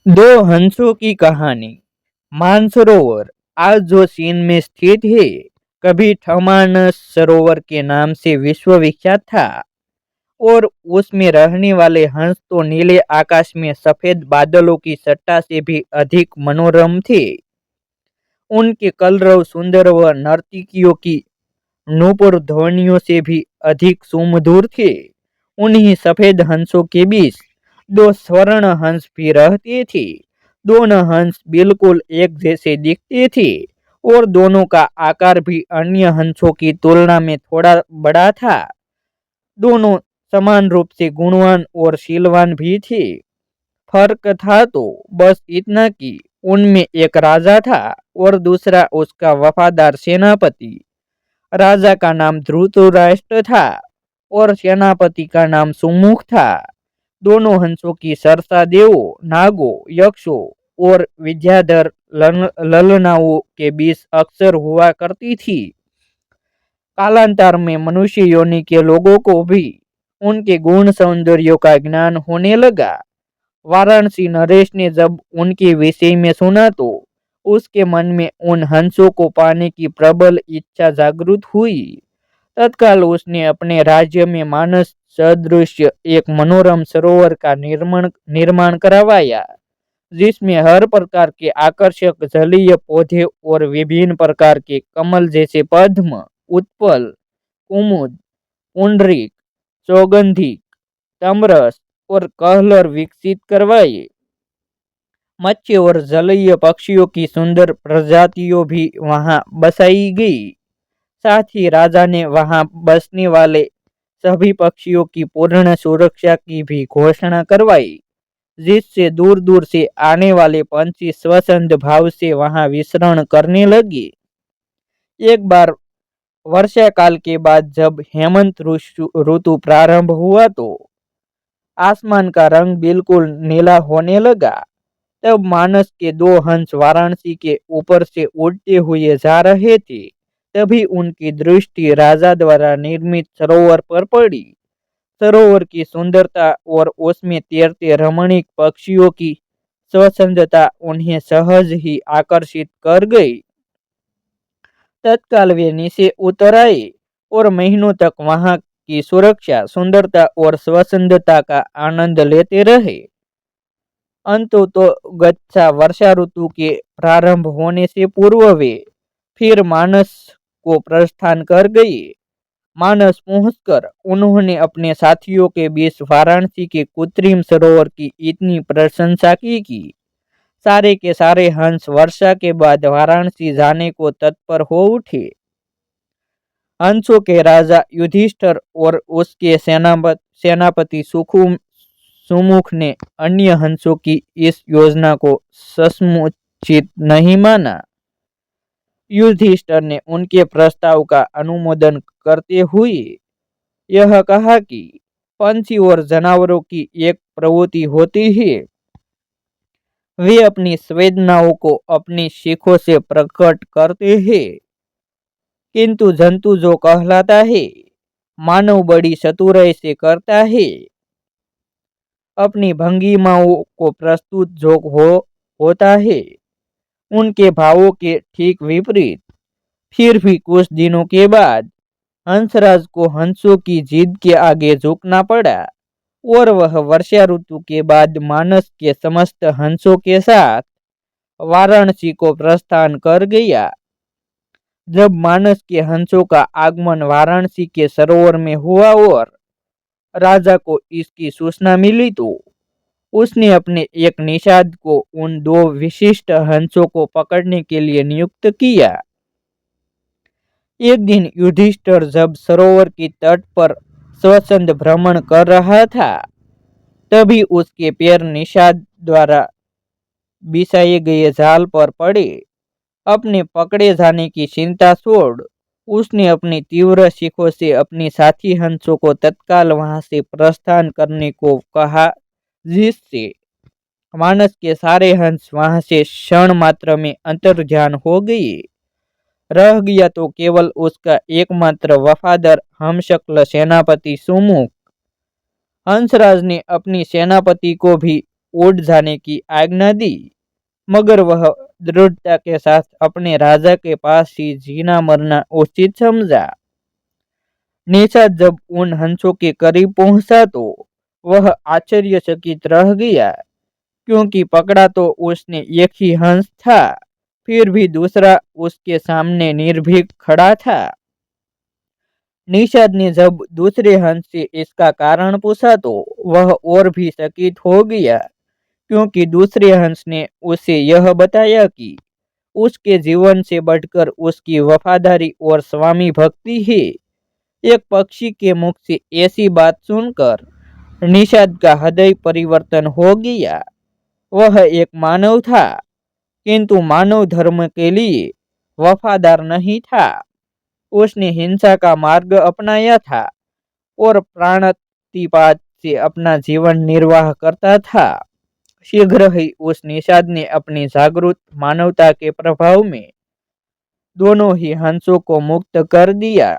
दो हंसों की कहानी। मानसरोवर आज जो चीन में स्थित है, कभी ठमानस सरोवर के नाम से विश्व विख्यात था। और उसमें रहने वाले हंस तो नीले आकाश में सफेद बादलों की सट्टा से भी अधिक मनोरम थे। उनके कलरव सुंदर व नर्तकियों की नूपुर ध्वनियों से भी अधिक सुमधुर थे। उन्हीं सफेद हंसों के बीच दो स्वर्ण हंस भी रहते थे। दोनों हंस बिल्कुल एक जैसे दिखते थे और दोनों का आकार भी अन्य हंसों की तुलना में थोड़ा बड़ा था। दोनों समान रूप से गुणवान और शीलवान भी थे। फर्क था तो बस इतना कि उनमें एक राजा था और दूसरा उसका वफादार सेनापति। राजा का नाम धृतराष्ट्र था और सेनापति का नाम सुमुख था। दोनों हंसों की सरसा देवों, नागों, यक्षों और विद्याधर ललनाओं के बीच अक्सर हुआ करती थी। कालांतर में मनुष्य योनि के लोगों को भी उनके गुण सौंदर्य का ज्ञान होने लगा। वाराणसी नरेश ने जब उनके विषय में सुना तो उसके मन में उन हंसों को पाने की प्रबल इच्छा जागृत हुई। तत्काल उसने अपने राज्य में मानस सदृश एक मनोरम सरोवर का निर्माण करवाया, जिसमें हर प्रकार के आकर्षक जलीय पौधे और विभिन्न प्रकार के कमल जैसे पद्म, उत्पल, कुमुद, पुंडरीक, सौगंधिक, तमरस और कहलर विकसित करवाए। मत्स्य और जलीय पक्षियों की सुंदर प्रजातियों भी वहां बसाई गई। साथ ही राजा ने वहां बसने वाले सभी पक्षियों की पूर्ण सुरक्षा की भी घोषणा करवाई, जिससे दूर दूर से आने वाले पंछी स्वच्छंद भाव से वहां विचरण करने लगे। एक बार वर्षा काल के बाद जब हेमंत ऋतु प्रारंभ हुआ तो आसमान का रंग बिल्कुल नीला होने लगा। तब मानस के दो हंस वाराणसी के ऊपर से उड़ते हुए जा रहे थे। तभी उनकी दृष्टि राजा द्वारा निर्मित सरोवर पर पड़ी। सरोवर की सुंदरता और उसमें तैरते रमणीक पक्षियों की स्वच्छंदता उन्हें सहज ही आकर्षित कर गई। तत्काल वे नीचे उतर आए और महीनों तक वहां की सुरक्षा, सुंदरता और स्वच्छंदता का आनंद लेते रहे। अंतु तो गच्छा वर्षा ऋतु के प्रारंभ होने से पूर्व वे फिर मानस को प्रस्थान कर गए। मानस पहुंचकर उन्होंने अपने साथियों के बीच वाराणसी के कृत्रिम सरोवर की इतनी प्रशंसा की कि सारे के सारे हंस वर्षा के बाद वाराणसी जाने को तत्पर हो उठे। हंसों के राजा युधिष्ठिर और उसके सेनापति सुमुख ने अन्य हंसों की इस योजना को ससमुचित नहीं माना। युधिष्ठिर ने उनके प्रस्ताव का अनुमोदन करते हुए यह कहा कि पंछी और जानवरों की एक प्रवृत्ति होती है, वे अपनी संवेदनाओं को अपनी सीखों से प्रकट करते हैं, किंतु जंतु जो कहलाता है मानव बड़ी चतुराई से करता है। अपनी भंगिमाओं को प्रस्तुत जो होता है उनके भावों के ठीक विपरीत। फिर भी कुछ दिनों के बाद हंसराज को हंसों की जिद के आगे झुकना पड़ा और वह वर्षा ऋतु के बाद मानस के समस्त हंसों के साथ वाराणसी को प्रस्थान कर गया। जब मानस के हंसों का आगमन वाराणसी के सरोवर में हुआ और राजा को इसकी सूचना मिली तो उसने अपने एक निषाद को उन दो विशिष्ट हंसों को पकड़ने के लिए नियुक्त किया। एक दिन युधिष्ठिर जब सरोवर की तट पर स्वच्छंद भ्रमण कर रहा था, तभी उसके पैर निषाद द्वारा बिछाए गए जाल पर पड़े। अपने पकड़े जाने की चिंता छोड़ उसने अपनी तीव्र सीखों से अपनी साथी हंसों को तत्काल वहां से प्रस्थान करने को कहा, जिससे मानस के सारे हंस वहां से क्षण मात्र में अंतर्ध्यान हो गए। रह गया तो केवल उसका एकमात्र वफादार हमशक्ल सेनापति सुमुख। हंसराज ने अपनी सेनापति को भी उड़ जाने की आज्ञा दी, मगर वह दृढ़ता के साथ अपने राजा के पास ही जीना मरना उचित समझा। निषाद जब उन हंसों के करीब पहुंचा तो वह आश्चर्यचकित रह गया, क्योंकि पकड़ा तो उसने एक ही हंस था, फिर भी दूसरा उसके सामने निर्भीक खड़ा था। निषाद ने जब दूसरे हंस से इसका कारण पूछा तो वह और भी चकित हो गया, क्योंकि दूसरे हंस ने उसे यह बताया कि उसके जीवन से बढ़कर उसकी वफादारी और स्वामी भक्ति है। एक पक्षी के मुख से ऐसी बात सुनकर निषाद का हृदय परिवर्तन हो गया। वह एक मानव था, किंतु मानव धर्म के लिए वफादार नहीं था। उसने हिंसा का मार्ग अपनाया था और प्राणातिपात से अपना जीवन निर्वाह करता था। शीघ्र ही उस निषाद ने अपनी जागृत मानवता के प्रभाव में दोनों ही हंसों को मुक्त कर दिया।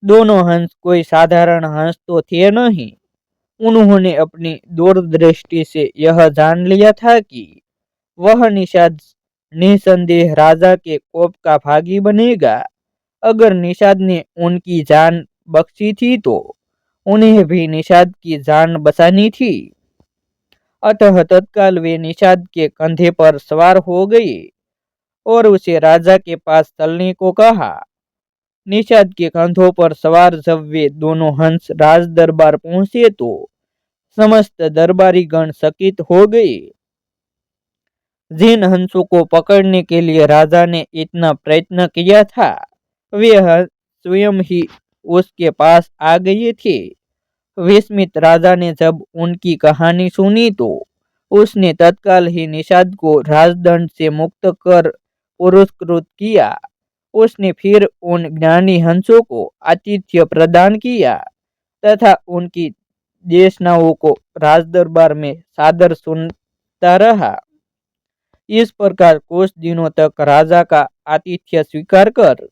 दोनों हंस कोई साधारण हंस तो थे नहीं। उन्होंने अपनी दूरदृष्टि से यह जान लिया था कि वह निषाद निसंदेह राजा के कोप का भागी बनेगा। अगर निषाद ने उनकी जान बख्शी थी तो उन्हें भी निषाद की जान बचानी थी। अतः तत्काल वे निषाद के कंधे पर सवार हो गए और उसे राजा के पास चलने को कहा। निषाद के कंधों पर सवार जब वे दोनों हंस राज दरबार पहुंचे तो समस्त दरबारी गण चकित हो गए। जिन हंसों को पकड़ने के लिए राजा ने इतना प्रयत्न किया था, वे हंस स्वयं ही उसके पास आ गए थे। विस्मित राजा ने जब उनकी कहानी सुनी तो उसने तत्काल ही निषाद को राजदंड से मुक्त कर पुरस्कृत किया। उसने फिर उन ज्ञानी हंसों को आतिथ्य प्रदान किया तथा उनकी देशनाओं को राजदरबार में सादर सुनता रहा। इस प्रकार कुछ दिनों तक राजा का आतिथ्य स्वीकार कर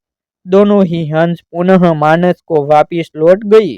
दोनों ही हंस पुनः मानस को वापिस लौट गए।